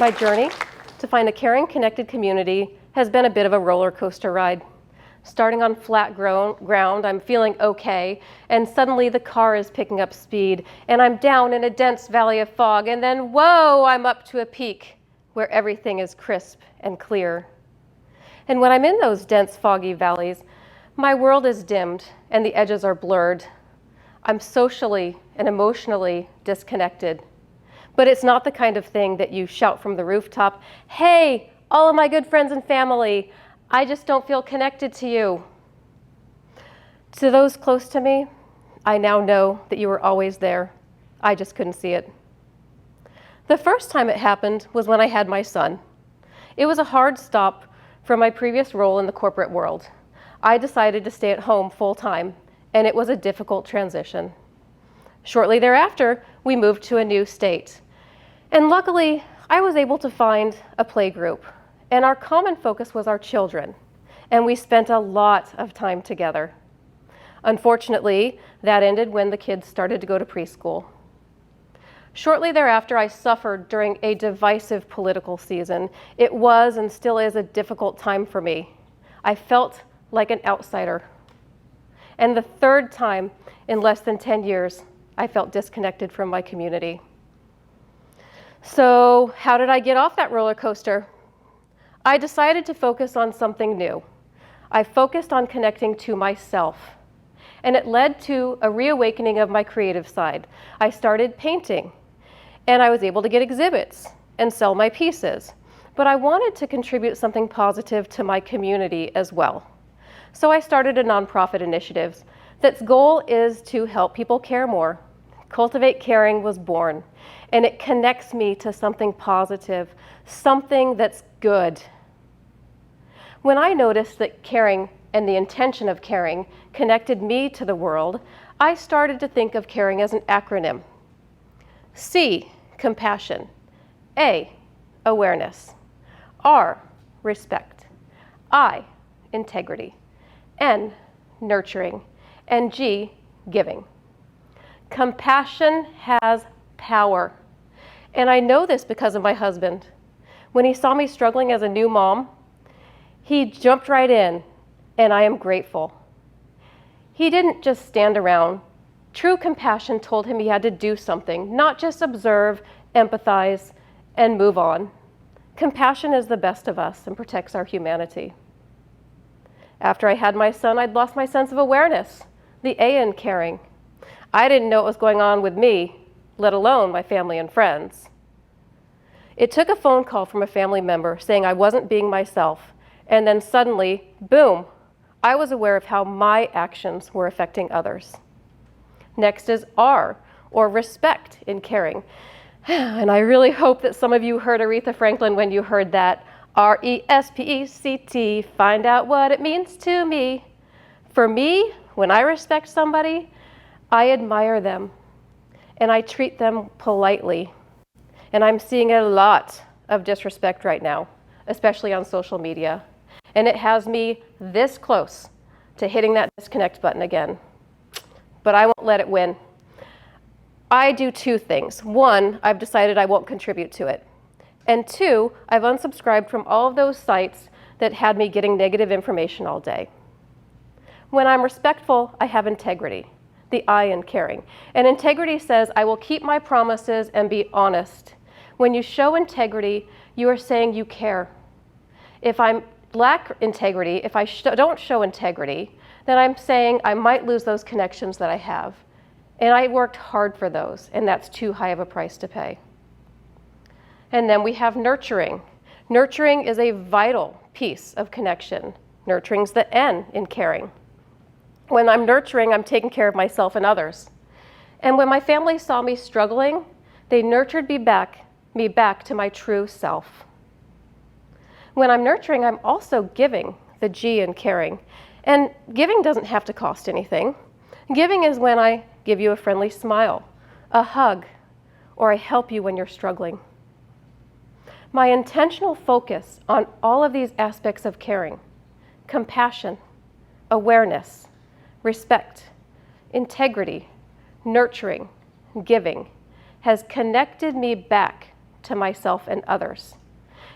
My journey to find a caring, connected community has been a bit of a roller coaster ride. Starting on flat ground, I'm feeling okay, and suddenly the car is picking up speed, and I'm down in a dense valley of fog, and then, whoa, I'm up to a peak where everything is crisp and clear. And when I'm in those dense, foggy valleys, my world is dimmed, and the edges are blurred. I'm socially and emotionally disconnected. But it's not the kind of thing that you shout from the rooftop, "Hey, all of my good friends and family, I just don't feel connected to you." To those close to me, I now know that you were always there. I just couldn't see it. The first time it happened was when I had my son. It was a hard stop from my previous role in the corporate world. I decided to stay at home full time, and it was a difficult transition. Shortly thereafter, we moved to a new state. And luckily, I was able to find a play group, and our common focus was our children, and we spent a lot of time together. Unfortunately, that ended when the kids started to go to preschool. Shortly thereafter, I suffered during a divisive political season. It was and still is a difficult time for me. I felt like an outsider. And the third time in less than 10 years, I felt disconnected from my community. So how did I get off that roller coaster? I decided to focus on something new. I focused on connecting to myself. And it led to a reawakening of my creative side. I started painting, and I was able to get exhibits and sell my pieces. But I wanted to contribute something positive to my community as well. So I started a nonprofit initiative that's goal is to help people care more. Cultivate Caring was born, and it connects me to something positive, something that's good. When I noticed that caring and the intention of caring connected me to the world, I started to think of caring as an acronym. C, compassion. A, awareness. R, respect. I, integrity. N, nurturing. And G, giving. Compassion has power. And I know this because of my husband. When he saw me struggling as a new mom, he jumped right in, and I am grateful. He didn't just stand around. True compassion told him he had to do something, not just observe, empathize, and move on. Compassion is the best of us and protects our humanity. After I had my son, I'd lost my sense of awareness, the A in caring. I didn't know what was going on with me, let alone my family and friends. It took a phone call from a family member saying I wasn't being myself, and then suddenly, boom, I was aware of how my actions were affecting others. Next is R, or respect in caring. And I really hope that some of you heard Aretha Franklin when you heard that. R-E-S-P-E-C-T, find out what it means to me. For me, when I respect somebody, I admire them, and I treat them politely. And I'm seeing a lot of disrespect right now, especially on social media. And it has me this close to hitting that disconnect button again. But I won't let it win. I do two things. One, I've decided I won't contribute to it. And two, I've unsubscribed from all of those sites that had me getting negative information all day. When I'm respectful, I have integrity, the I in caring. And integrity says I will keep my promises and be honest. When you show integrity, you are saying you care. If I lack integrity, if I don't show integrity, then I'm saying I might lose those connections that I have. And I worked hard for those, and that's too high of a price to pay. And then we have nurturing. Nurturing is a vital piece of connection. Nurturing's the N in caring. When I'm nurturing, I'm taking care of myself and others. And when my family saw me struggling, they nurtured me back to my true self. When I'm nurturing, I'm also giving, the G in caring. And giving doesn't have to cost anything. Giving is when I give you a friendly smile, a hug, or I help you when you're struggling. My intentional focus on all of these aspects of caring, compassion, awareness, respect, integrity, nurturing, giving, has connected me back to myself and others.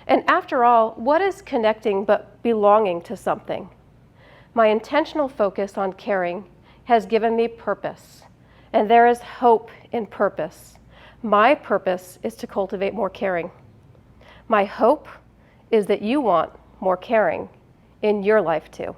And after all, what is connecting but belonging to something? My intentional focus on caring has given me purpose, and there is hope in purpose. My purpose is to cultivate more caring. My hope is that you want more caring in your life too.